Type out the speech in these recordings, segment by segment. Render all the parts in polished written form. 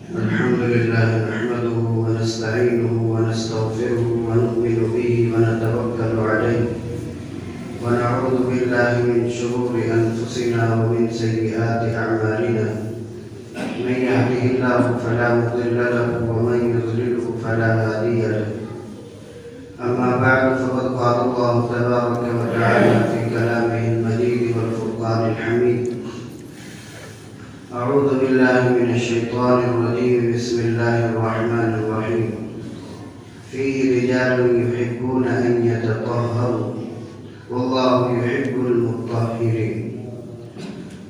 الحمد لله نحمده ونستعينه ونستغفره ونؤمن به ونتوكل عليه ونعوذ بالله من شرور أنفسنا ومن سيئات أعمالنا. من يهده الله فلا مضل له ومن يضلله فلا هادي له. أما بعد فقد قال الله تبارك وتعالى في كلامه المجيد والفرقان الحميد: أعوذ بالله من الشيطان الرجيم. بسم الله الرحمن الرحيم. فيه رجال يحبون أن يتطهروا والله يحب المطهرين.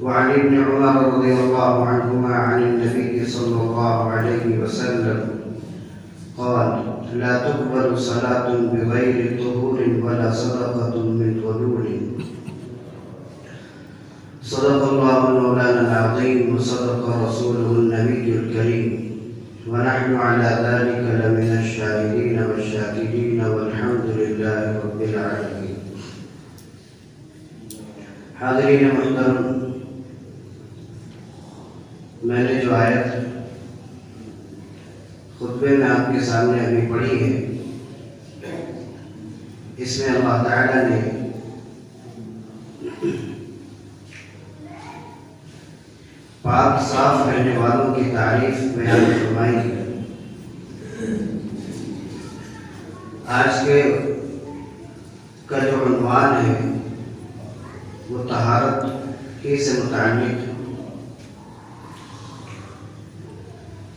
وعن ابن عمر رضي الله عنهما عن النبي صلى الله عليه وسلم قال: لا تقبل صلاة بغير طهور ولا صدقة من غلول. صدق الله مولانا العظيم وصدق رسوله النبي الكريم ونحن على ذلك لمن الشاهدين والشاكرين والحمد لله رب العالمين. حاضرین محترم، میں نے جو آیت خطبے میں آپ کے سامنے ابھی پڑھی ہے، اس میں اللہ تعالیٰ نے پاک صاف رہنے والوں کی تعریف بیان فرمائی ہے۔ آج کے کا جو عنوان ہے وہ طہارت ہی سے متعلق ہے۔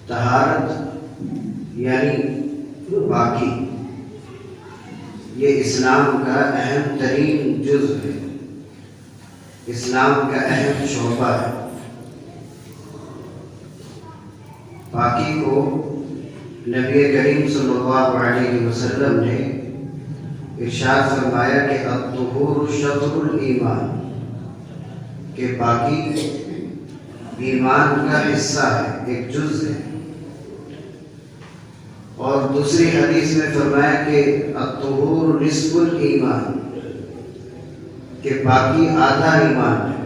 طہارت یعنی پاکی، یہ اسلام کا اہم ترین جزء ہے، اسلام کا اہم شعبہ ہے۔ پاکی کو نبی کریم صلی اللہ علیہ وسلم نے ارشاد فرمایا کہ الطہور شطر الایمان، کہ پاکی ایمان کا حصہ ہے، ایک جزء ہے۔ اور دوسری حدیث میں فرمایا کہ الطہور نصف الایمان، کہ پاکی آدھا ایمان ہے۔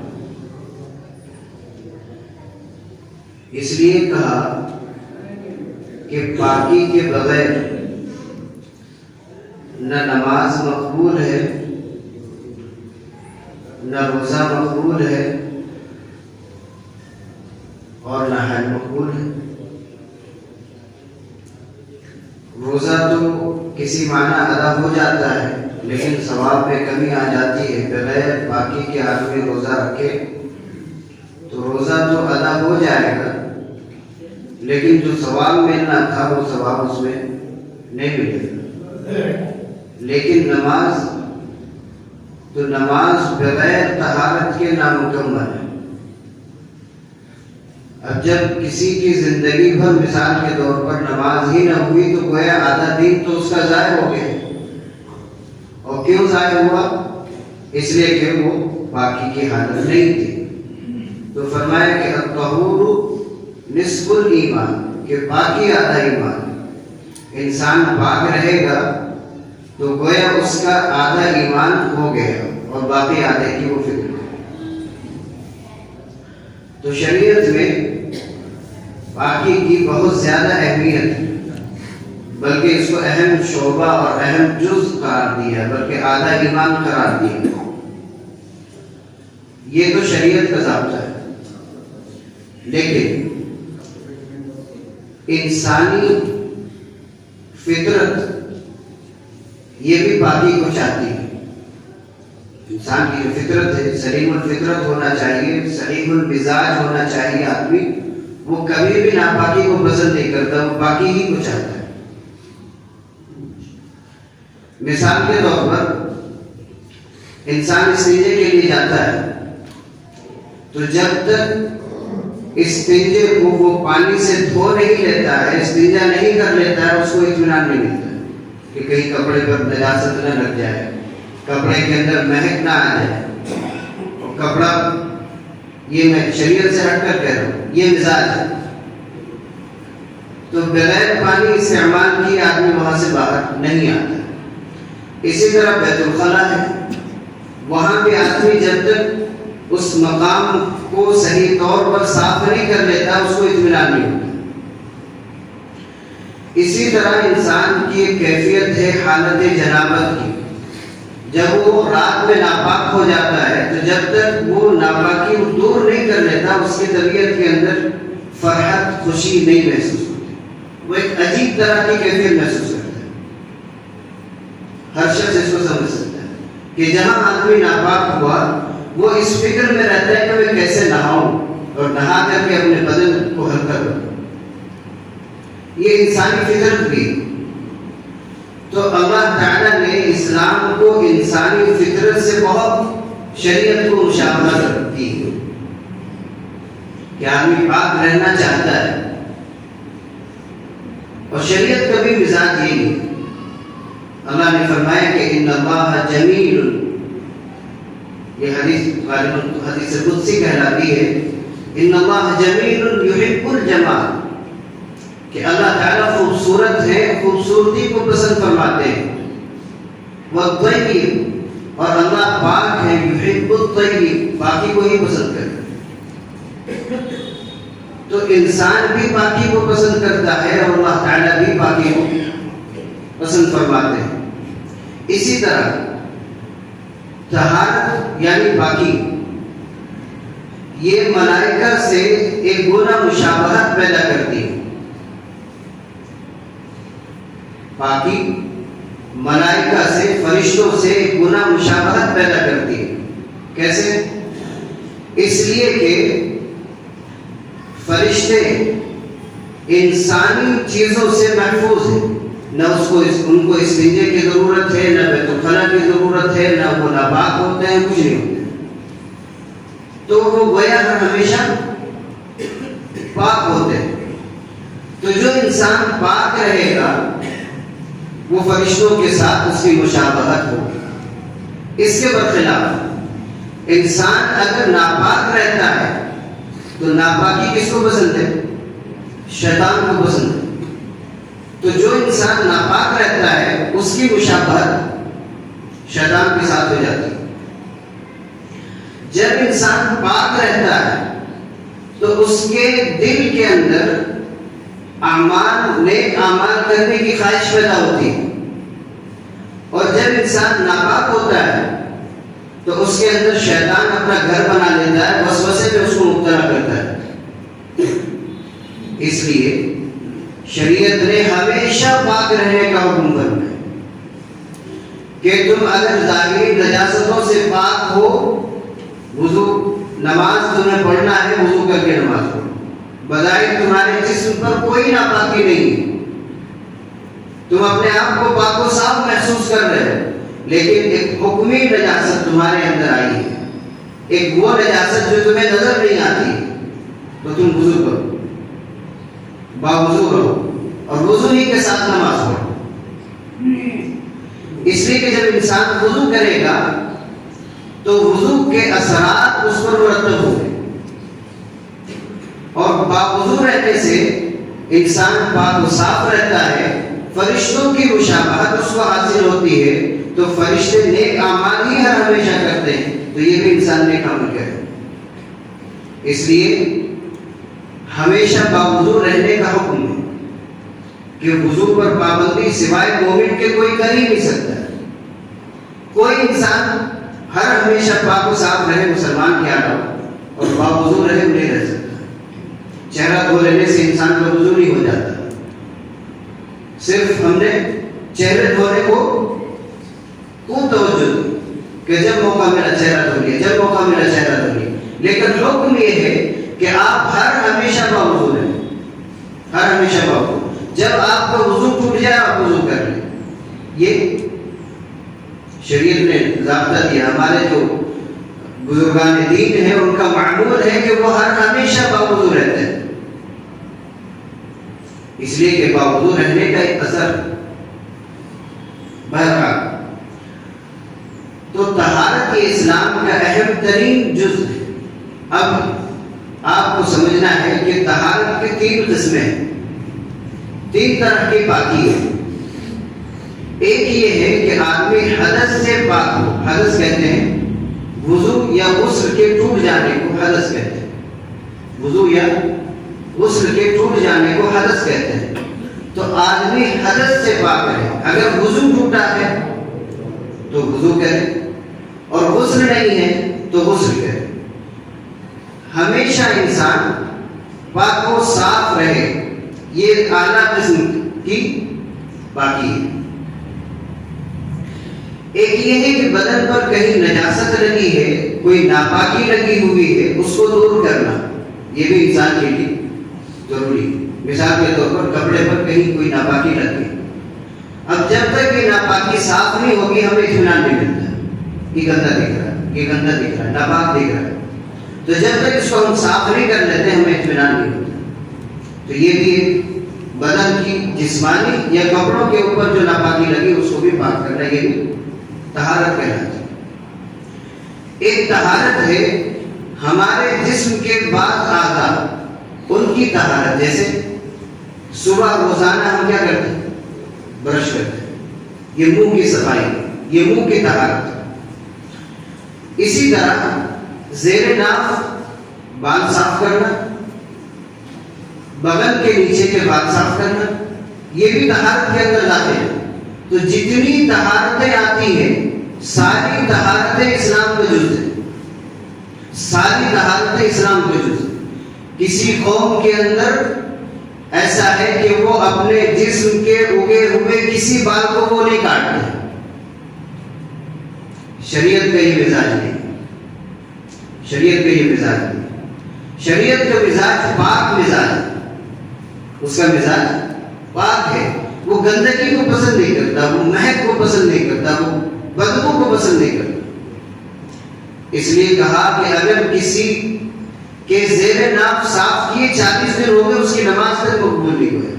اس لیے کہا کہ پاکی کے بغیر نہ نماز مقبول ہے، نہ روزہ مقبول ہے، اور نہ حج مقبول ہے۔ روزہ تو کسی معنی ادا ہو جاتا ہے، لیکن ثواب میں کمی آ جاتی ہے۔ بغیر پاکی کے آدمی روزہ رکھے تو روزہ تو ادا ہو جائے گا، لیکن جو ثواب ملنا تھا وہ ثواب اس میں نہیں ملے گا۔ لیکن نماز بغیر طہارت کے نامکمل ہے۔ اب جب کسی کی زندگی بھر مثال کے طور پر نماز ہی نہ ہوئی تو گویا آدھا دن تو اس کا ضائع ہو گیا۔ اور کیوں ضائع ہوا؟ اس لیے کہ وہ پاکی کی حالت نہیں تھی۔ تو فرمایا کہ الطہور نصف الایمان، کہ پاکی آدھا ایمان۔ انسان پاک رہے گا تو گویا اس کا آدھا ایمان ہو گیا اور باقی آدھے کی وہ فکر ہے۔ تو شریعت میں پاکی کی بہت زیادہ اہمیت ہے، بلکہ اس کو اہم شعبہ اور اہم جز قرار دیا، بلکہ آدھا ایمان قرار دیا۔ یہ تو شریعت کا ضابطہ ہے، لیکن انسانی فطرت یہ بھی پاکی کو چاہتی ہے۔ انسان کی جو فطرت ہے، سلیم الفطرت ہونا چاہیے، صحیح المزاج ہونا چاہیے آدمی، وہ کبھی بھی ناپاکی کو پسند نہیں کرتا، وہ پاکی ہی کو چاہتا ہے۔ مثال کے طور پر انسان استنجے کے لیے جاتا ہے تو جب تک استنجے کو وہ پانی سے دھو نہیں لیتا ہے، استنجا نہیں کر لیتا ہے، اس کو اطمینان نہیں ملتا کہ کہیں کپڑے پر نجاست نہ لگ جائے، کپڑے کے اندر مہک نہ آ جائے۔ اور کپڑا، یہ میں شریعت سے ہٹ کر کہہ رہا ہوں، یہ مزاج ہے۔ تو بغیر پانی استعمال کی آدمی وہاں سے باہر نہیں آتا۔ اسی طرح بیت الخلا ہے، وہاں بھی آدمی جب تک اس مقام کو صحیح طور پر صاف نہیں کر لیتا اس کو اطمینان نہیں ہوتا اسی طرح انسان کی ایک کیفیت ہے حالت جنابت کی. جب وہ رات میں ناپاک ہو جاتا ہے تو جب تک وہ ناپاکی دور نہیں کر لیتا اس کی طبیعت کے اندر فرحت خوشی نہیں محسوس ہوتی. وہ ایک عجیب طرح کی کیفیت محسوس کرتا ہے. ہر شخص اس کو سمجھ سکتا ہے کہ جہاں آدمی ناپاک ہوا وہ اس فکر میں رہتا ہے کہ میں کیسے نہاؤں اور نہا کر کے اپنے بدن کو ہلکا کروں. یہ انسانی فطرت بھی. تو اللہ تعالیٰ نے اسلام کو انسانی فطرت سے بہت شریعت کو مشابہت کی کہ آدمی پاک رہنا چاہتا ہے. اور شریعت کا بھی مزاج یہی ہے. اللہ نے فرمایا کہ ان اللہ جمیل، یہ حدیث قدسی کہلاتی ہے. ان اللہ جمیل یحب الجمال، کہ اللہ تعالیٰ خوبصورت ہے، خوبصورتی کو پسند فرماتے ہیں. والطیب، اور اللہ پاک ہے. یحب الطیب، پاکی کو ہی پسند کرتا ہے. تو انسان بھی پاکی کو پسند کرتا ہے اور اللہ تعالیٰ بھی پاکی کو پسند فرماتے ہیں. اسی طرح طہارت یعنی پاکی یہ ملائکہ سے ایک گنا مشابہت پیدا کرتی ہے. پاکی ملائکہ سے، فرشتوں سے ایک گنا مشابہت پیدا کرتی ہے. کیسے؟ اس لیے کہ فرشتے انسانی چیزوں سے محفوظ ہیں. نہ ان کو استنجے کی ضرورت ہے، نہ بیت الخلا کی ضرورت ہے، نہ وہ ناپاک ہوتے ہیں، کچھ نہیں ہوتے. تو وہ گویا ہمیشہ پاک ہوتے ہیں. تو جو انسان پاک رہے گا وہ فرشتوں کے ساتھ اس کی مشابہت ہوگی. اس کے برخلاف انسان اگر ناپاک رہتا ہے تو ناپاکی کس کو پسند ہے؟ شیطان کو پسند ہے. تو جو انسان ناپاک رہتا ہے اس کی مشابہت شیطان کے ساتھ ہو جاتی ہے. جب انسان پاک رہتا ہے تو اس کے دل کے اندر نیک اعمال کرنے کی خواہش پیدا ہوتی ہے. اور جب انسان ناپاک ہوتا ہے تو اس کے اندر شیطان اپنا گھر بنا لیتا ہے، وسوسے میں اس کو مبتلا کرتا ہے. اس لیے شریعت نے ہمیشہ پاک رہنے کا حکم کرنا ہے کہ تم اگر ظاہری نجاستوں سے پاک ہو، وضو نماز تمہیں پڑھنا ہے، وضو کر کے نماز پڑھو. بظاہر تمہارے جسم پر کوئی ناپاکی نہیں، تم اپنے آپ کو پاک و صاف محسوس کر رہے ہو، لیکن ایک حکمی نجاست تمہارے اندر آئی ہے. ایک وہ نجاست جو تمہیں نظر نہیں آتی، تو تم وضو کرو، باوضو رہو اور وضو ہی کے ساتھ نماز پڑھو. اس لیے کہ جب انسان وضو کرے گا تو وضو کے اثرات اس پر مرتب ہوں گے، اور باوضو رہنے سے انسان پاک و صاف رہتا ہے. فرشتوں کی مشابہت اس کو حاصل ہوتی ہے، تو فرشتے نیک اعمال ہی ہر ہمیشہ کرتے ہیں، تو یہ بھی انسان نیک عمل کرے. اس لیے ہمیشہ باوضو رہنے کا حکم ہے کہ وضو پر پابندی سوائے مومن کے کوئی کر ہی نہیں سکتا. کوئی انسان ہر ہمیشہ پاک و صاف رہے، مسلمان کیا رہا، اور باوضو رہے نہیں رہ سکتا. چہرہ دھو لینے سے انسان کا وضو نہیں ہو جاتا. صرف ہم نے چہرے دھونے کو خوب توجہ دی کہ جب موقع ملا چہرہ دھو لیا، جب موقع ملا چہرہ دھو لیا. لیکن حکم یہ ہے کہ آپ ہر ہمیشہ باوضو رہیں، ہر ہمیشہ باوضو. جب آپ کا وضو ٹوٹ جائے آپ وضو کر لیں. یہ شریعت نے ضابطہ دیا. ہمارے جو بزرگان دین ہیں ان کا معمول ہے کہ وہ ہر ہمیشہ باوضو رہتے ہیں، اس لیے کہ باوضو رہنے کا ایک اثر. بہرحال تو طہارت اسلام کا اہم ترین جز ہے. اب آپ کو سمجھنا ہے کہ طہارت کی 3 قسمیں ہیں، 3 طرح کی پاکی ہے. ایک یہ ہے کہ آدمی حدث سے پاک ہو. حدث کہتے ہیں وضو یا غسل کے ٹوٹ جانے کو حدث کہتے ہیں. وضو یا غسل کے ٹوٹ جانے کو حدث کہتے ہیں. تو آدمی حدث سے پاک رہے. اگر وضو ٹوٹا ہے تو وضو کرے, اور غسل نہیں ہے تو غسل کرے. ہمیشہ انسان پاک و صاف رہے, یہ اعلیٰ قسم کی پاکی ہے. ایک یہ ہے کہ بدن پر کہیں نجاست لگی ہے, کوئی ناپاکی لگی ہوئی ہے, اس کو دور کرنا, یہ بھی انسان کے لیے ضروری ہے. مثال کے طور پر کپڑے پر کہیں کوئی ناپاکی لگ گئی, اب جب تک یہ ناپاکی صاف نہیں ہوگی ہمیں اطمینان نہیں ملتا. یہ گندا دکھ رہا ہے, یہ گندا دکھ رہا ہے, ناپاک دکھ رہا ہے, تو جب تک اس کو ہم صاف نہیں کر لیتے ہمیں اطمینان نہیں ہوتا. تو یہ بھی ایک بدن کی جسمانی یا کپڑوں کے اوپر جو ناپاکی لگی اس کو بھی پاک کرنا, یہ بھی طہارت کہلاتی ہے. ایک طہارت ہے ہمارے جسم کے بعض اعضاء, ان کی طہارت. جیسے صبح روزانہ ہم کیا کرتے ہیں, برش کرتے ہیں, یہ منہ کی صفائی, یہ منہ کی طہارت. اسی طرح زیر ناف بال صاف کرنا, بغل کے نیچے کے بال صاف کرنا, یہ بھی طہارت کے اندر داخل ہے. تو جتنی طہارتیں آتی ہیں ساری طہارتیں اسلام کا جز ہے, ساری طہارتیں اسلام کا جز ہے. کسی قوم کے اندر ایسا ہے کہ وہ اپنے جسم کے اگے ہوئے کسی بال کو وہ نہیں کاٹتے. شریعت کا یہ مزاج نہیں, شریعت کا یہ مزاج نہیں. شریعت کا مزاج پاک مزاج ہے, اس کا مزاج پاک ہے. وہ گندگی کو پسند نہیں کرتا, وہ مہک کو پسند نہیں کرتا, وہ بدبو کو پسند نہیں کرتا. اس لیے کہا کہ اگر کسی کے زیر ناف صاف کیے 40 دن ہو گئے, اس کی نماز تک مقبول نہیں ہوئے.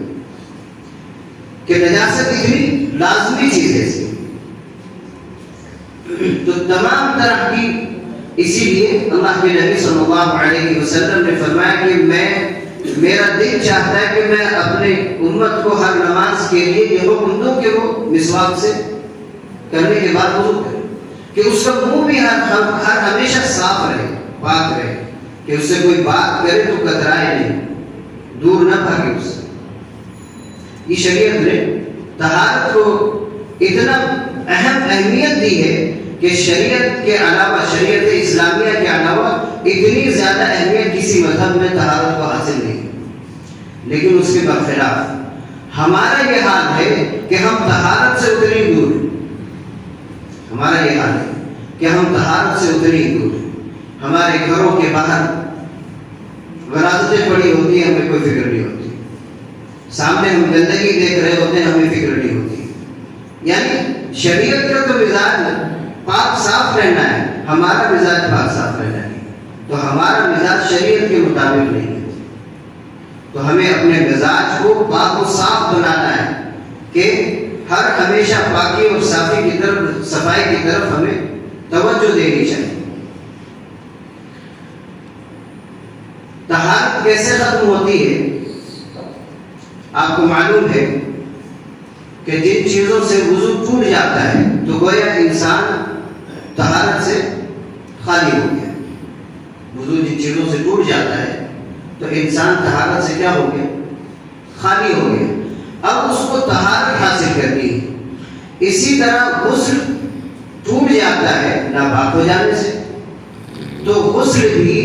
کہ نجاست اتنی لازمی چیز ہے اس کی. تو تمام طرح کی, اسی لیے اللہ کے نبی صلی اللہ علیہ وسلم نے فرمایا کہ میرا دل چاہتا ہے کہ میں اپنے امت کو ہر نماز کے لیے یہ حکم دوں کہ وہ مسواک سے کرنے کے بعد وضو کرے, کہ اس کا منہ بھی ہر ہمیشہ صاف رہے, پاک رہے, کہ اس سے کوئی بات کرے تو کترائے نہیں, دور نہ بھاگے اس سے. یہ شریعت نے طہارت کو اتنا اہم اہمیت دی ہے کہ شریعت کے علاوہ, شریعت اسلامیہ کے علاوہ اتنی زیادہ اہمیت کسی مذہب میں طہارت کو حاصل نہیں. لیکن اس کے برخلاف ہمارا یہ حال ہے کہ ہم طہارت سے اتنے ہی دور ہیں. ہمارا یہ حال ہے کہ ہم طہارت سے اتنے ہی دور ہیں. ہمارے گھروں کے باہر غلاظتیں پڑی ہوتی ہیں, ہمیں کوئی فکر نہیں ہوتی. سامنے ہم گندگی دیکھ رہے ہوتے ہیں, ہمیں فکر نہیں ہوتی. یعنی شریعت کا تو مزاج پاک صاف رہنا ہے, ہمارا مزاج پاک صاف رہنا ہے. تو ہمارا مزاج شریعت کے مطابق نہیں ہے. تو ہمیں اپنے مزاج کو پاک و صاف بنانا ہے کہ ہر ہمیشہ پاکی اور صافی کی طرف, صفائی کی طرف ہمیں توجہ دینی چاہیے. طہارت کیسے ختم ہوتی ہے؟ آپ کو معلوم ہے کہ جن چیزوں سے وضو ٹوٹ جاتا ہے تو گویا انسان طہارت سے خالی ہو گیا. وضو جن چیزوں سے ٹوٹ جاتا ہے تو انسان طہارت سے کیا ہو گیا؟ خالی ہو گیا. اب اس کو طہارت حاصل کرنی ہے. اسی طرح غسل ٹوٹ جاتا ہے ناپاک ہو جانے سے, تو غسل بھی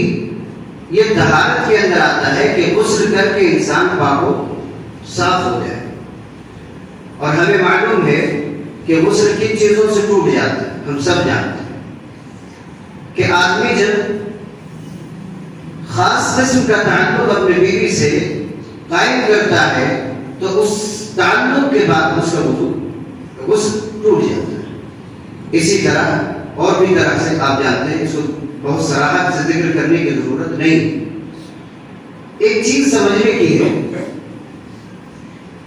یہ طہارت کے اندر آتا ہے کہ غسل کر کے انسان پاک و صاف ہو جائے. اور ہمیں معلوم ہے کہ غسل کن چیزوں سے ٹوٹ جاتا ہے. ہم سب جانتے ہیں کہ آدمی جب خاص قسم کا تعلق اپنے بیوی سے قائم کرتا ہے تو اس تعلق کے بعد اس کا غسل ٹوٹ جاتا ہے. اسی طرح اور بھی طرح سے آپ جانتے ہیں, اس کو بہت صراحت سے ذکر کرنے کی ضرورت نہیں. ایک چیز سمجھنے کی ہے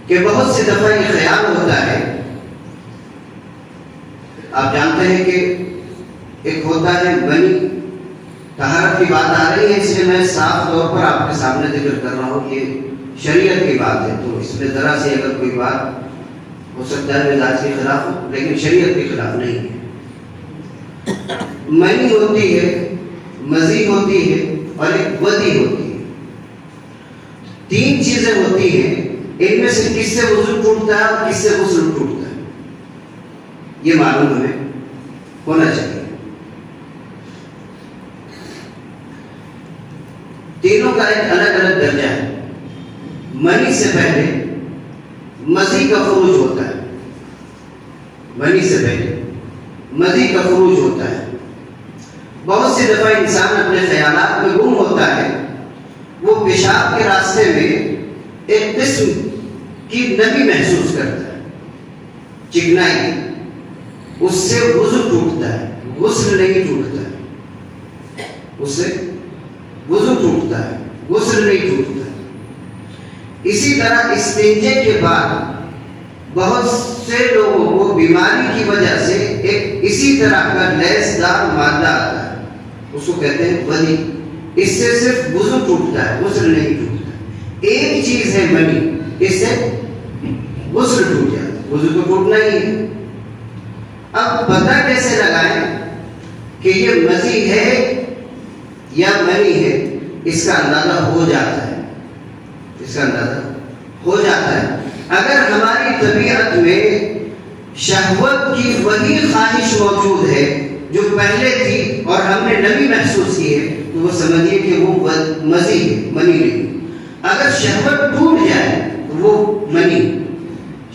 کہ بہت سی دفعہ یہ خیال ہوتا ہے, آپ جانتے ہیں کہ ایک ہوتا ہے بنی طہارت کی بات آ رہی ہے, اس لیے میں صاف طور پر آپ کے سامنے ذکر کر رہا ہوں, یہ شریعت کی بات ہے. تو اس میں ذرا سی اگر کوئی بات ہو سکتا ہے مزاج کے خلاف ہو, لیکن شریعت کے خلاف نہیں ہے. منی ہوتی ہے, مزی ہوتی ہے اور ایک ودی ہوتی ہے. 3 چیزیں ہوتی ہیں ان میں سے کس سے وضو ٹوٹتا ہے اور کس سے غسل ٹوٹتا ہے، یہ معلوم ہمیں ہونا چاہیے۔ تینوں کا ایک الگ الگ درجہ ہے۔ منی سے پہلے مزی کا خروج ہوتا ہے، منی سے پہلے مزی کا خروج ہوتا ہے۔ بہت سی دفعہ انسان اپنے خیالات میں گم ہوتا ہے، وہ پیشاب کے راستے میں ایک قسم کی نمی محسوس کرتا ہے، چکنائی، اس سے وضو ٹوٹتا ہے، غسل نہیں ٹوٹتا ہے، اس سے وضو ٹوٹتا ہے، غسل نہیں ٹوٹتا ہے۔ اسی طرح استنجے کے بعد بہت سے لوگوں کو بیماری کی وجہ سے ایک اسی طرح کا لیس دار مادہ آتا ہے، اس کو کہتے ہیں ودی، اس سے صرف وضو ٹوٹتا ہے، غسل نہیں ٹوٹتا۔ ایک چیز ہے منی، اس سے غسل ٹوٹ جاتا ہے، وضو تو ٹوٹنا ہی ہے۔ اب پتہ کیسے لگائیں کہ یہ مزی ہے یا منی ہے؟ اس کا اندازہ ہو جاتا ہے، اس کا اندازہ ہو جاتا ہے۔ اگر ہماری طبیعت میں شہوت کی وہی خواہش موجود ہے جو پہلے تھی اور ہم نے نمی محسوس کی ہے، تو وہ سمجھیے کہ وہ مزی ہے، منی نہیں۔ اگر شہوت ٹوٹ جائے تو وہ منی،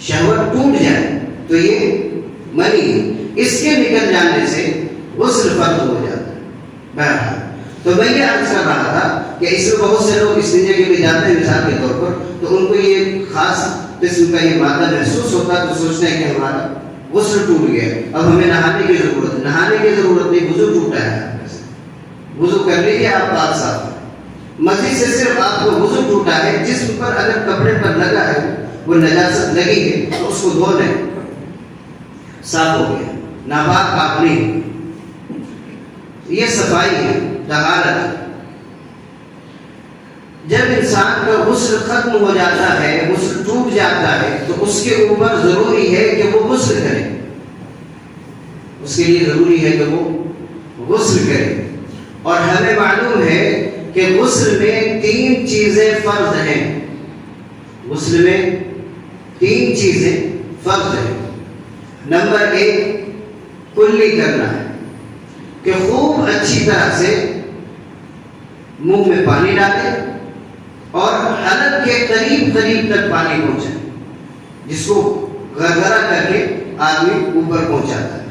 شہوت ٹوٹ جائے تو یہ منی ہے۔ اس کے نکل جانے سے غسل فرض ہو جاتا ہے۔ بہرحال تو میں یہ عرض کر رہا تھا کہ اس میں بہت سے لوگ استنجے کے لیے جاتے ہیں مثال کے طور پر، تو ان کو یہ خاص قسم کا یہ مادہ محسوس ہوتا ہے، تو سوچتے ہیں کہ ہمارا غسل ٹوٹ گیا، اب ہمیں نہانے کی ضرورت ہے۔ نہانے کی ضرورت نہیں، وضو ٹوٹا ہے، وضو کر لیجیے، آپ پاک صاف ہیں۔ مزید سے صرف آپ کو وضو ٹوٹا ہے، جسم پر اگر کپڑے پر لگا ہے وہ نجاست لگی ہے تو اس کو دھو لیں، صاف ہو گیا، ناپاک آپ نہیں۔ یہ صفائی ہے، طہارت۔ جب انسان کا غسل ختم ہو جاتا ہے، غسل ٹوٹ جاتا ہے، تو اس کے اوپر ضروری ہے کہ وہ غسل کرے، اس کے لیے ضروری ہے کہ وہ غسل کرے۔ اور ہمیں معلوم ہے کہ غسل میں 3 چیزیں فرض ہیں، غسل میں 3 چیزیں فرض ہیں۔ نمبر 1 کلی کرنا ہے، کہ خوب اچھی طرح سے منہ میں پانی ڈالے اور حلق کے قریب تک پانی پہنچے، جس کو گرگرا کر کے آدمی اوپر پہنچاتا ہے،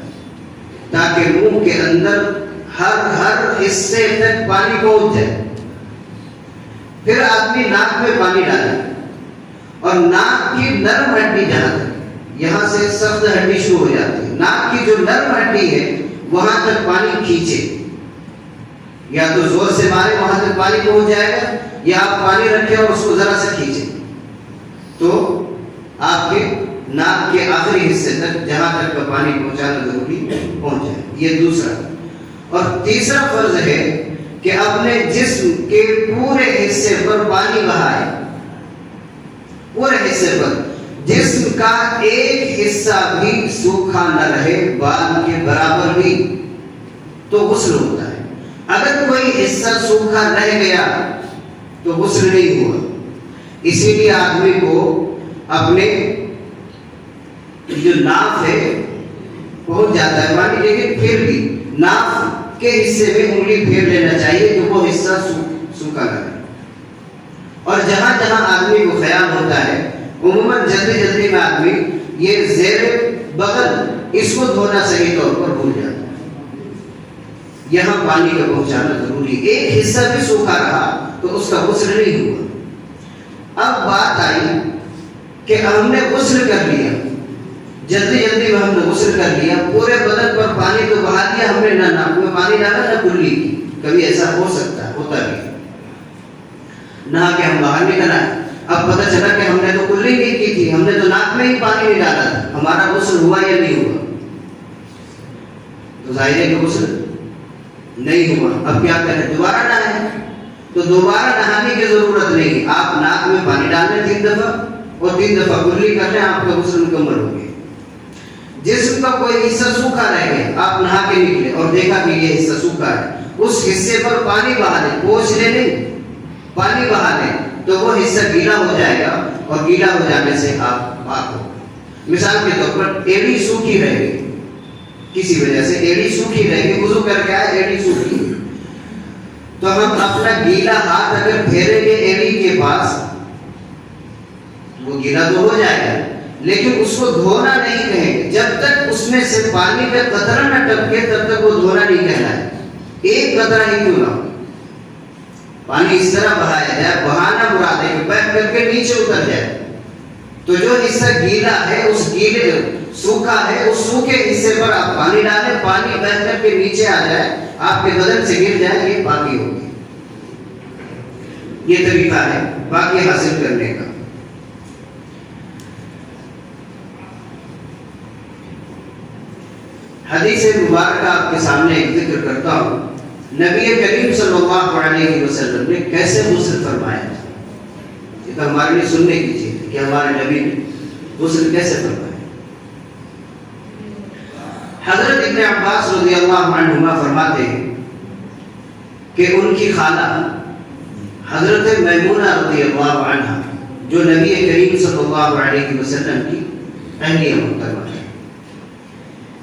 تاکہ منہ کے اندر ہر حصے تک پانی پہنچ جائے۔ پھر آدمی ناک میں پانی ڈالے اور ناک کی نرم ہڈی جہاں تک، یہاں سے سخت ہڈی شروع ہو جاتی ہے، ناک کی جو نرم ہڈی ہے وہاں تک پانی کھینچے، یا تو زور سے مارے وہاں تک پانی پہنچ جائے گا، یا آپ پانی رکھیں اور اس کو ذرا سے کھینچیں تو آپ کے ناک کے آخری حصے تک جہاں تک کا پانی پہنچانا ضروری پہنچ جائے۔ یہ دوسرا۔ اور تیسرا فرض ہے کہ اپنے جسم کے پورے حصے پر پانی بہائے، پورے حصے پر، جسم کا ایک حصہ بھی سوکھا نہ رہے، بال کے برابر بھی، تو غسل ہوتا ہے۔ اگر کوئی حصہ سوکھا رہ گیا تو غسل نہیں ہوا۔ اسی لیے آدمی کو اپنے جو ناف ہے پہنچ جاتا ہے پانی، لیکن پھر بھی ناف کے حصے میں انگلی پھیر لینا چاہیے کہ وہ حصہ سوکھا نہ رہے۔ اور جہاں جہاں آدمی کو خیال ہوتا ہے، عموماً جلدی میں آدمی یہ زیر بغل اس کو دھونا صحیح طور پر بھول جاتا ہے۔ یہاں پانی کا پہنچانا ضروری، ایک حصہ بھی سوکھا رہا تو اس کا غسل نہیں ہوا۔ اب بات آئی کہ ہم نے غسل کر لیا، جلدی میں ہم نے غسل کر لیا، پورے بدن پر پانی تو بہا دیا ہم نے، نہ ناک میں پانی ڈالا نہ کلی کی۔ کبھی ایسا ہو سکتا ہے، ہوتا بھی، نہا کے ہم باہر نکل آئے، اب پتہ چلا کہ ہم نے تو کلی نہیں کی تھی، ہم نے تو ناک میں ہی پانی نہیں ڈالا تھا، ہمارا غسل ہوا یا نہیں ہوا؟ تو ظاہر ہے کہ غسل نہیں ہوا۔ اب کیا کریں؟ دوبارہ نہائیں؟ تو دوبارہ نہانے کی ضرورت نہیں، آپ ناک میں پانی ڈال لیں 3 دفعہ اور 3 دفعہ کلی کر لیں، آپ کا غسل مکمل ہو گیا۔ جسم کا کوئی حصہ سوکھا رہ گیا، آپ نہا کے نکلے اور دیکھا کہ یہ حصہ سوکھا ہے، اس حصے پر پانی بہا دیں، پوچھ لیں نہیں، پانی بہا لیں تو وہ حصہ گیلا ہو جائے گا اور گیلا ہو جانے سے آپ پاک ہو. مثال کے طور پر ایڑی سوکھی رہے گی, کسی وجہ سے ایڑی سوکھی رہے گی, وضو کر کے آئے ایڑی سوکھی, تو ہم اپنا گیلا ہاتھ اگر پھیریں گے ایڑی کے پاس, وہ گیلا تو ہو جائے گا لیکن اس کو دھونا نہیں کہیں گے. جب تک اس میں سے پانی کا قطرہ نہ ٹپکے تب تک وہ دھونا نہیں کہلائے. ایک قطرہ ہی کیوں نہ ہو, پانی اس طرح بہایا جائے, بہانا مراد ہے کہ بہہ کر کے نیچے اتر جائے. تو جو حصہ گیلا ہے, اس گیلے سوکھا ہے, اس سوکھے حصے پر آپ پانی ڈالیں, پانی بہہ کر کے نیچے آ جائے, آپ کے بدن سے گر جائے, یہ پاکی ہوگی. یہ طریقہ ہے پاکی حاصل کرنے کا. حدیث مبارکہ آپ کے سامنے ایک ذکر کرتا ہوں. نبی کریم صلی اللہ علیہ وسلم نے کیسے غسل فرمایا, یہ تو ہمارے لیے سننے کی چیز ہے کہ ہمارے نبی نے غسل کیسے فرمایا. حضرت ابن عباس رضی اللہ عنہما فرماتے ہیں کہ ان کی خالہ حضرت میمونہ رضی اللہ عنہا جو نبی کریم صلی اللہ علیہ وسلم کی اہلیہ محترمہ ہے,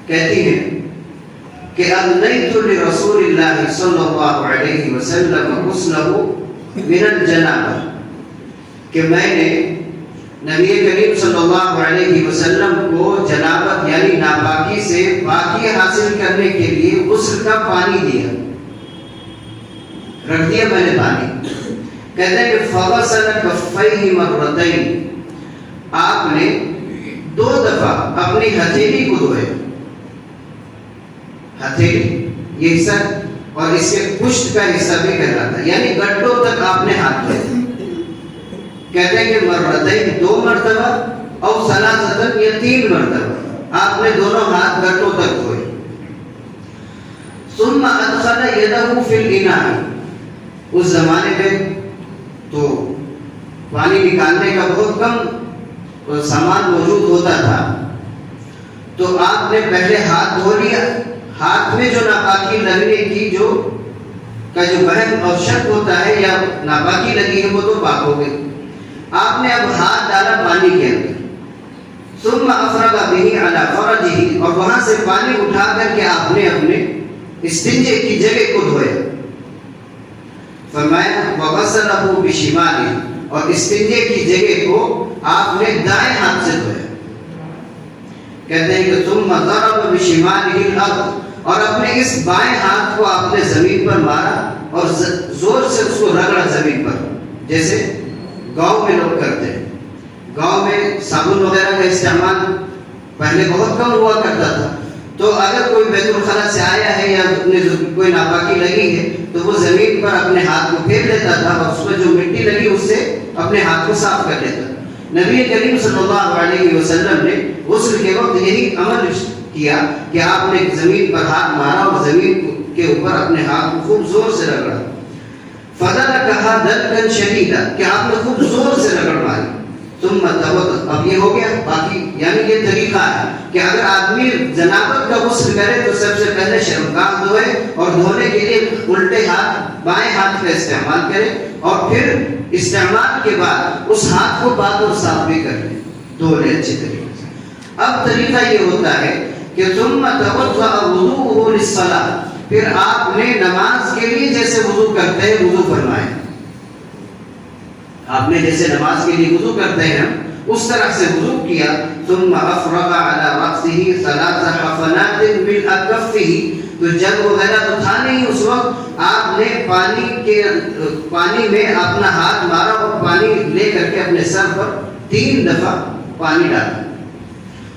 کہتی ہیں کہ اذنیت لرسول اللہ صلی اللہ علیہ وسلم غسلہ من الجنابہ, کہ میں نے نبی کریم صلی اللہ علیہ وسلم کو جنابت یعنی ناپاکی سے پاکی حاصل کرنے کے لیے غسل کا پانی دیا, رکھ دیا میں نے پانی. کہتے ہیں کہ فغسل کفیہ مرتین, آپ نے 2 دفعہ اپنی ہتھیلی کو دھوئے. ہتھیلی یہ حصہ اور اس کے پشت کا حصہ بھی کہلاتا ہے, یعنی گڈھوں تک آپ نے ہاتھ دھوئے. کہتے ہیں کہ مرتين 2 مرتبہ اور ثلاثۃ یا 3 مرتبہ آپ نے دونوں ہاتھ گھٹوں تک دھوئے. ثم ادخل يده في الاناء, اس زمانے میں تو پانی نکالنے کا بہت کم سامان موجود ہوتا تھا, تو آپ نے پہلے ہاتھ دھو لیا. ہاتھ میں جو ناپاکی لگنے کی جو وہم اور شک ہوتا ہے یا ناپاکی لگی ہے وہ تو پاک ہو گئی. آپ نے اب ہاتھ ڈالا پانی کے اندر. ثم افرغ به على فرجه, اور وہاں سے پانی اٹھا کر کے آپ نے اپنے استنجے کی جگہ کو دھویا. فرمایا وغسله بشماله, اور استنجے کی جگہ کو آپ نے دائیں ہاتھ سے دھویا. کہتے ہیں کہ ثم ضرب بشماله الارض, اور اپنے اس بائیں ہاتھ کو آپ نے زمین پر مارا اور زور سے اس کو رگڑا زمین پر, جیسے گاؤں میں لوگ کرتے ہیں. گاؤں میں صابن وغیرہ کا استعمال پہلے بہت کم ہوا کرتا تھا, تو اگر کوئی بیت الخلا سے آیا ہے یا کوئی ناپاکی لگی ہے تو وہ زمین پر اپنے ہاتھ کو پھیر لیتا تھا اور اس میں جو مٹی لگی اس سے اپنے ہاتھ کو صاف کر لیتا. نبی کریم صلی اللہ علیہ وسلم نے غسل کے وقت یہی عمل کیا کہ آپ نے زمین پر ہاتھ مارا اور زمین کے اوپر اپنے ہاتھ کو خوب زور سے رگڑا. فَدَلَكَهَا دَلْكًا شَدِيدًا, کہ آپ نے خوب زور سے رگڑ ماری. ثم توضأ, اب یہ ہو گیا باقی, یعنی یہ طریقہ ہے کہ اگر آدمی جنابت کا غسل کرے تو سب سے پہلے شرمگاہ دھوئے اور دھونے کے لیے الٹے ہاتھ بائیں ہاتھ کا استعمال کرے, اور پھر استعمال کے بعد اس ہاتھ کو پاک اور صاف بھی کر لے, دھو لے اچھے طریقے سے. اب طریقہ یہ ہوتا ہے کہ ثم توضأ وضوءه للصلاة, پھر آپ نے نماز کے لیے جیسے وضو کرتے ہیں وضو فرمائے. آپ نے جیسے نماز کے لیے وضو کرتے ہیں اس طرح سے وضو کیا. ثم افرغ على رأسه 3 حفنات من اكفه, تو جگ وغیرہ تو تھا نہیں اس وقت, آپ نے پانی میں اپنا ہاتھ مارا اور پانی لے کر کے اپنے سر پر 3 دفعہ پانی ڈالا,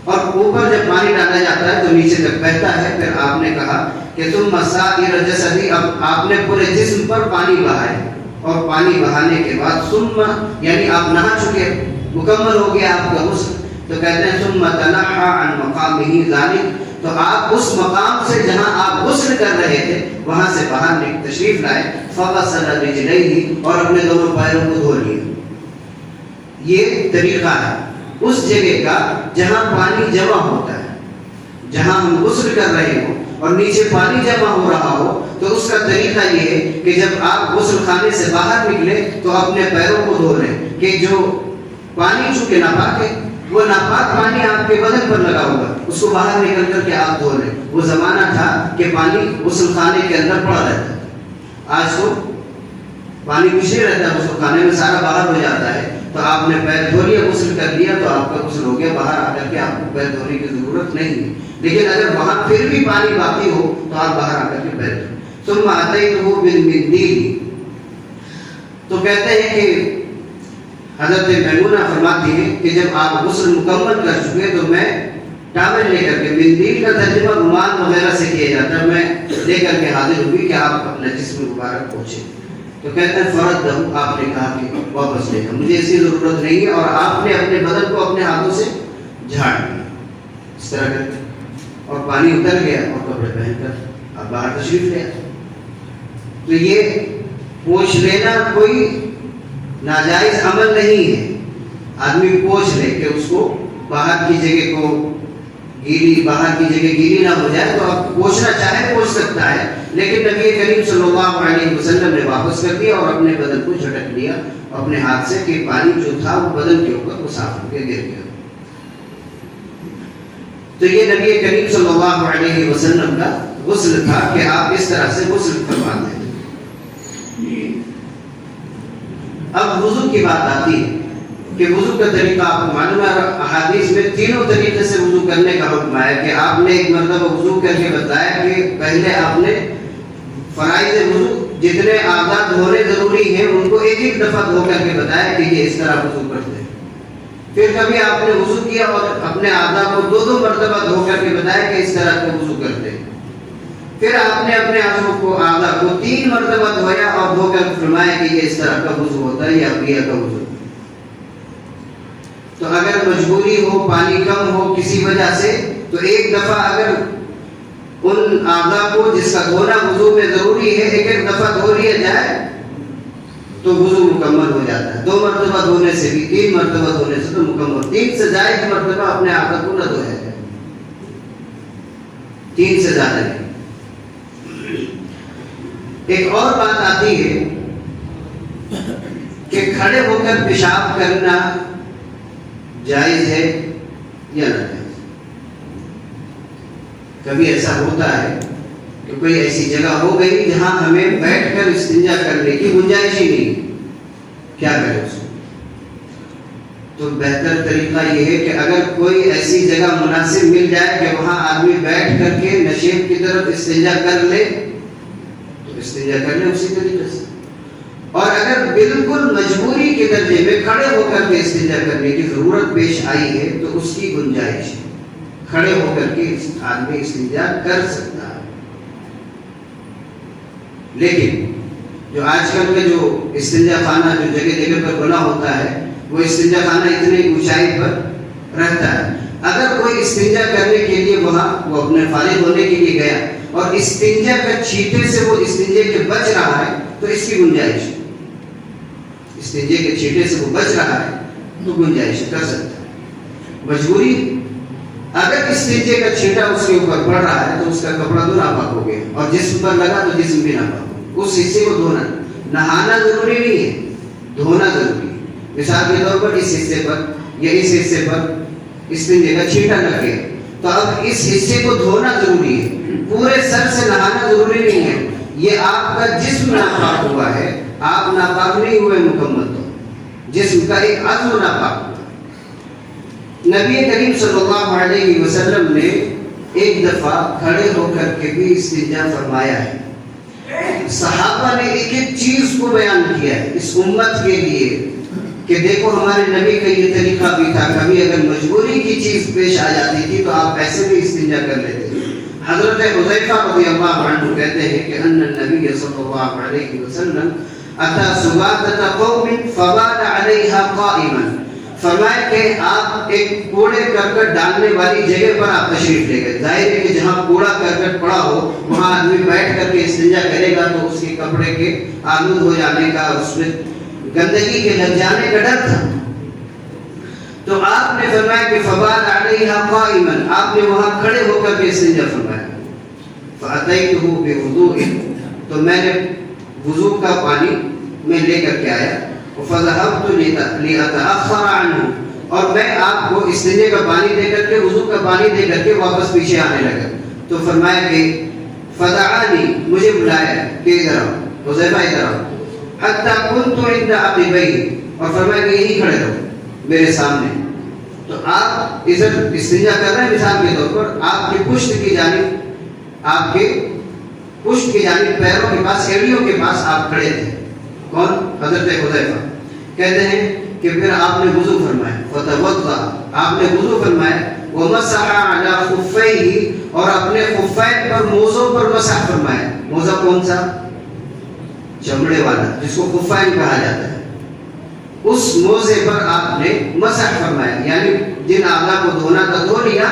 اور اوپر جب پانی ڈالا جاتا ہے تو نیچے تک بہتا ہے. پھر آپ نے کہا کہ ثم سائر جسدی, اب آپ نے پورے جسم پر پانی بہایا, اور پانی بہانے کے بعد ثم یعنی آپ نہا چکے, مکمل ہو گیا آپ کا غسل, تو کہتے ہیں ثم تنحى عن مقامه ذلك, تو آپ اس مقام سے جہاں آپ غسل کر رہے تھے وہاں سے باہر تشریف لائے. فغسل رجليه, اور اپنے دونوں پیروں کو دھو لیا. یہ طریقہ ہے اس جگہ کا جہاں پانی جمع ہوتا ہے, جہاں ہم غسل کر رہے ہوں اور نیچے پانی جمع ہو رہا ہو تو اس کا طریقہ یہ ہے کہ جب آپ غسل خانے سے باہر نکلے تو اپنے پیروں کو دھو لیں، کہ جو پانی چونکہ ناپاک ہے وہ ناپاک پانی آپ کے بدن پر لگا ہوگا، اس کو باہر نکل کر کے آپ دھو لیں۔ وہ زمانہ تھا کہ پانی غسل خانے کے اندر پڑا رہتا، آج تو پانی کچھ نہیں رہتا، غسل خانے میں سارا باہر ہو جاتا ہے، تو آپ نے پیر دھو لیا، غسل کر لیا تو آپ کا غسل ہو گیا، باہر آ کر کے آپ کو پیر دھونے کی ضرورت نہیں ہے۔ لیکن اگر وہاں پھر بھی پانی باقی ہو تو آپ باہر آ کر کے پیر دھو۔ ثم اتیتہ بالمندیل، تو کہتے ہیں کہ حضرت میمونہ فرماتی ہے کہ جب آپ غسل مکمل کر چکے تو میں ٹاول لے کر کے، مندیل کا ترجمہ رومال وغیرہ سے کیا جاتا ہے، میں لے کر کے حاضر ہوئی کہ آپ اپنا جسم مبارک پہنچے۔ تو کہتے ہیں فرد، آپ نے کہا کہ واپس لے جاؤ، مجھے اس کی ضرورت نہیں ہے، اور آپ نے اپنے بدن کو اپنے ہاتھوں سے جھاڑ دیا اس طرح کر کے، اور پانی اتر گیا اور کپڑے پہن کر آپ باہر تشریف لے آئے۔ تو یہ پوچھ لینا کوئی ناجائز عمل نہیں ہے، آدمی پوچھ لے کہ اس کو باہر کی جگہ کو گیلی، باہر کی جگہ گیلی نہ ہو جائے، تو آپ پوچھنا چاہے پوچھ سکتا ہے، لیکن نبی کریم صلی اللہ علیہ وسلم نے واپس کر دیا اور اپنے بدن کو جھٹک لیا اپنے ہاتھ سے کہ پانی جو تھا وہ بدن کے اوپر وہ صاف ہو کے گر گیا۔ تو یہ نبی کریم صلی اللہ علیہ وسلم کا غسل تھا کہ آپ اس طرح سے غسل فرماتے ہیں۔ اب وضو کی بات آتی ہے کہ وضو کا طریقہ آپ کو معلوم ہے، احادیث میں تینوں طریقے سے وضو کرنے کا حکم ہے کہ آپ نے ایک مرتبہ وضو کر کے بتایا کہ پہلے آپ نے فرائض وضو جتنے اعضاء دھونے ضروری ہیں ان کو ایک ایک دفعہ دھو کر کے بتایا کہ یہ اس طرح وضو کرتے ہیں۔ پھر کبھی آپ نے وضو کیا اور اپنے اعضاء کو دو دو مرتبہ دھو کر کے بتایا کہ اس طرح کا وضو کرتے ہیں۔ پھر آپ نے اپنے اعضاء کو 3 مرتبہ دھویا اور دھو کر فرمایا کہ یہ اس طرح کا وضو ہوتا ہے یا عقیہ کا وضو۔ تو اگر مجبوری ہو، پانی کم ہو کسی وجہ سے، تو ایک دفعہ اگر ان اعضاء کو جس کا دھونا وضو میں ضروری ہے ایک ایک دفعہ دھو لیا جائے تو وضو مکمل ہو جاتا ہے۔ 2 مرتبہ دھونے سے بھی، 3 مرتبہ دھونے سے تو مکمل، 3 سے زائد مرتبہ اپنے اعضاء کو نہ دھویا جائے، 3 سے زیادہ نہیں۔ ایک اور بات آتی ہے کہ کھڑے ہو کر پیشاب کرنا جائز ہے یا ناجائز۔ کبھی ایسا ہوتا ہے کہ کوئی ایسی جگہ ہو گئی جہاں ہمیں بیٹھ کر استنجا کرنے کی گنجائش ہی نہیں، کیا کرے اس کو؟ تو بہتر طریقہ یہ ہے کہ اگر کوئی ایسی جگہ مناسب مل جائے کہ وہاں آدمی بیٹھ کر کے نشیب کی طرف استنجا کر لے تو استنجا کر لے اسی طریقے سے، اور اگر بالکل مجبوری کے درجے میں کھڑے ہو کر کے استنجا کرنے کی ضرورت پیش آئی ہے تو اس کی گنجائش ہے، کھڑے ہو کر کے آدمی استنجا کر سکتا ہے۔ لیکن جو آج کل کے جو استنجا خانہ جو جگہ جگہ پر بنا ہوتا ہے وہ استنجا خانہ اتنی اونچائی پر رہتا ہے، اگر کوئی استنجا کرنے کے لیے وہاں وہ اپنے فارغ ہونے کے لیے گیا اور استنجا کا چھینٹے سے وہ استنجے کے بچ رہا ہے تو اس کی گنجائش ہے، استنجے کے چھینٹے سے وہ بچ رہا ہے تو گنجائش کر سکتا ہے۔ مجبوری اگر استنجے کا چھینٹا اس کے اوپر پڑ رہا ہے تو اس کا کپڑا تو ناپاک ہو گیا، اور جسم پر لگا تو جسم بھی ناپاک ہو، اس حصے کو دھونا، نہانا ضروری نہیں ہے، دھونا ضروری ہے۔ مثال کے طور پر اس حصے پر یا اس حصے پر استنجے کا چھینٹا لگ گیا تو اب اس حصے کو دھونا ضروری ہے، پورے سر سے نہانا ضروری نہیں ہے۔ یہ آپ کا جسم ناپاک ہوا ہے، آپ ناپاک نہیں ہوئے مکمل، تو جسم کا ایک عضو ناپاک ہوا۔ نبی کریم صلی اللہ علیہ وسلم نے ایک دفعہ کھڑے ہو کر کے بھی استنجا فرمایا ہے۔ صحابہ نے ایک ایک چیز کو بیان کیا ہے اس امت کے لیے کہ دیکھو ہمارے نبی کا یہ طریقہ بھی تھا، کبھی اگر مجبوری کی چیز پیش آ جاتی تھی تو آپ ایسے بھی استنجا کر لیتے تھے۔ حضرت حذیفہ رضی اللہ عنہ کہتے ہیں کہ ان النبی صلی اللہ علیہ وسلم اتی سباطۃ قوم فبال علیہا قائما، فرمایا کہ آپ ایک کوڑے کرکٹ ڈالنے والی جگہ پر آپ تشریف لے گئے۔ ظاہر ہے کہ جہاں کوڑا کرکٹ پڑا ہو وہاں آدمی بیٹھ کر کے استنجا کرے گا تو اس کے کپڑے کے آلود ہو جانے کا، اس میں گندگی کے لگ جانے کا ڈر تھا، تو آپ نے فرمایا کہ فبال علیہا قائما، آپ نے وہاں کھڑے ہو کر کے استنجا فرمایا۔ فأتيته بوضوء، تو میں نے وضو کا پانی میں لے کر کے آیا، فذهبت لأتأخر عنه، اور میں آپ کو استنجے کا پانی دے کر کے، وضو کا پانی دے کر کے واپس پیچھے آنے لگا، تو فرمایا کہ فدعانی، مجھے بلایا کہ ادھر آؤ، حذیفہ ادھر آؤ، حتی كنت عند عقبیہ، اور فرمایا کہ یہی کھڑے رہو میرے سامنے. تو آپ ادھر استنجا کر رہے ہیں مثال کے طور پر، آپ کی پشت کی جانب، آپ کے پشت کی جانب پیروں کے پاس، ایڑیوں کے پاس آپ کھڑے تھے. کون؟ حضرت حذیفہ. کہتے ہیں کہ پھر آپ نے وضو فرمایا، فتوضا، آپ نے وضو فرمایا، ومسح علی خفیہ، اور اپنے خفین پر، موزوں پر مسح فرمایا. موزہ کون سا؟ چمڑے والا، جس کو خفین کہا جاتا ہے. اس موزے پر آپ نے مسح فرمایا، یعنی جن اعضاء کو دھونا تھا دھو لیا،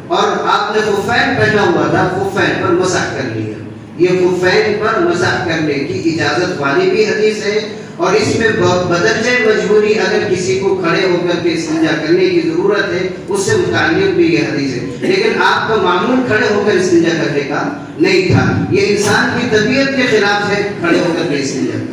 اور آپ نے خفین پہنا ہوا تھا، خفین پر مسح کر لیا. یہ خفین پر مسح کرنے کی اجازت والی بھی حدیث ہے، اور اس میں بدرجہ مجبوری اگر کسی کو کھڑے ہو کر کے استنجا کرنے کی ضرورت ہے، اس سے متعلق بھی یہ حدیث ہے. لیکن آپ کا معمول کھڑے ہو کر استنجا کرنے کا نہیں تھا، یہ انسان کی طبیعت کے خلاف ہے کھڑے ہو کر کے استنجا کرنا.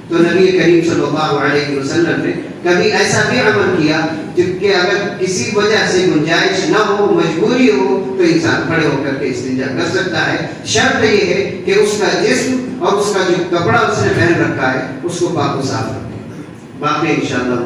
تو نبی کریم صلی اللہ علیہ وسلم نے کبھی ایسا بھی عمل کیا جبکہ اگر کسی وجہ سے گنجائش نہ ہو، مجبوری ہو، تو انسان کھڑے ہو کر کے استنجا کر سکتا ہے. شرط یہ ہے کہ اس کا جسم اور اس کا جو کپڑا اس نے پہن رکھا ہے اس کو پاک و صاف رکھے. باقی انشاءاللہ